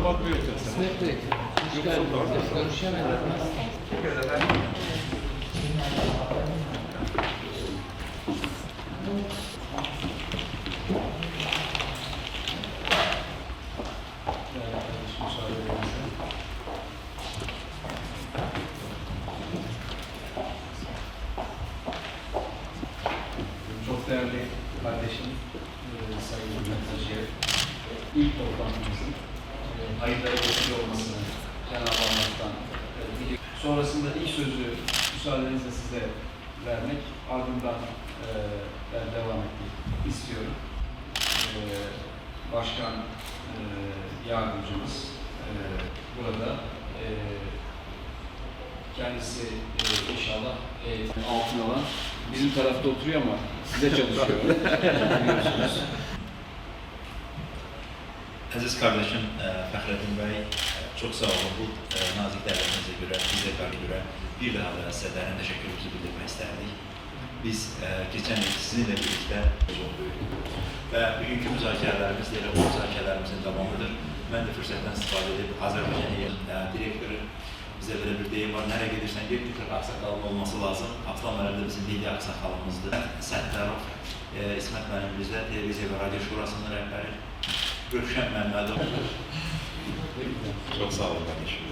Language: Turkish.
bakmıyor kimse. İsmet Bey, hoş geldiniz. Görüşemedik. Çok değerli kardeşim, Sayın Hikmet Taşıyer, ilk toplantımızın hayırlara vesile olmasını Cenab-ı Allah'tan diliyorum. Sonrasında ilk sözü müsaadenizle size vermek, ardından ben devam etmek istiyorum. Başkan yardımcımız burada. Kendisi inşallah altın alan bizim tarafta oturuyor ama size çalışıyor. Biliyorsunuz. Aziz kardeşim Fəxrəddin Bey, çok sağ olun bu nazik dəvətinize göre, bize göre bir daha da size dərin təşəkkürümüzü bildirmək istərdik. Biz geçen yıl sizinle birlikte olduk ve bugünkü müzakirələrimiz də elə bu müzakirələrimizin davamıdır. Ben de fürsətten istifadə edib Azərbaycan direktörü bize böyle bir deyim var, nereye gelirsen git bir tık aksakalın olması lazım. Aslanlarında bizim milli aksakalımızdır. Səttarov, İsmet mənim bizdə Televiziya ve Radyo Şurasının rəhbəri. Görüşən Məmmədov. Çok sağ olun kardeşim.